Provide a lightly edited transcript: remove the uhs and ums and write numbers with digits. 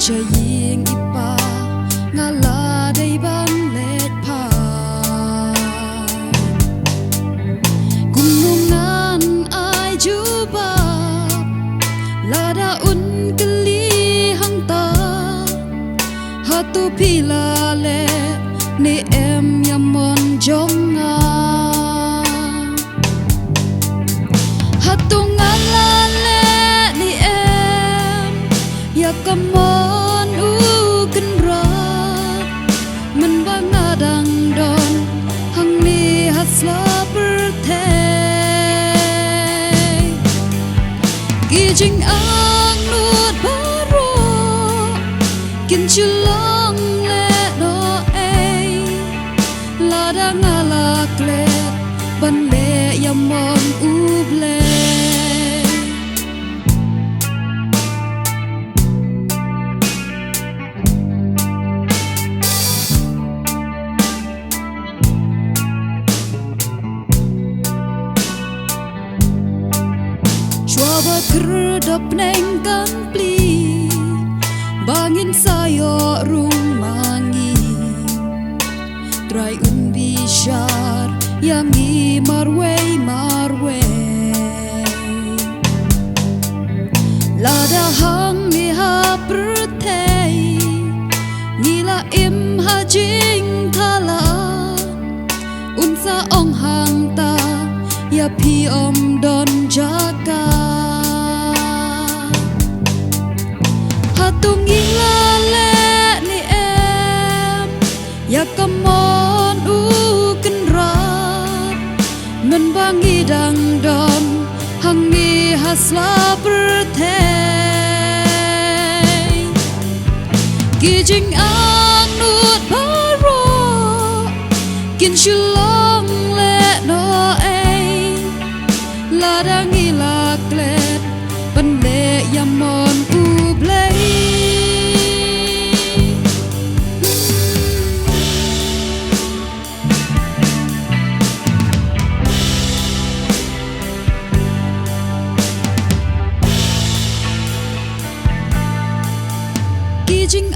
chaying ipa ngala day ban let phai Kumno ngan ai jubab Lada kylli hangta Hato pila le ni em yamon jong Hato ngala le ni em yakamon Kynrad Mynba ngadang don hangne hasla pyrthei jingangnud baroh Chulong lehnohei Lada ngalak let ban le yamon U Blei Chwaba kerdap nengkan pli Bangin sayo rung mangi Try bishar yangi marway Lada hangne ha pyrthei Nila im ha jingkala Unsa ong hangta ya pi om don jaka Hatung ilale ni em yakamon Kynrad Mynba ngidang don hangne hasla pyrthei jingangnud baroh Chulong lehnohei Lada ngilak let ban le yamon U Blei jing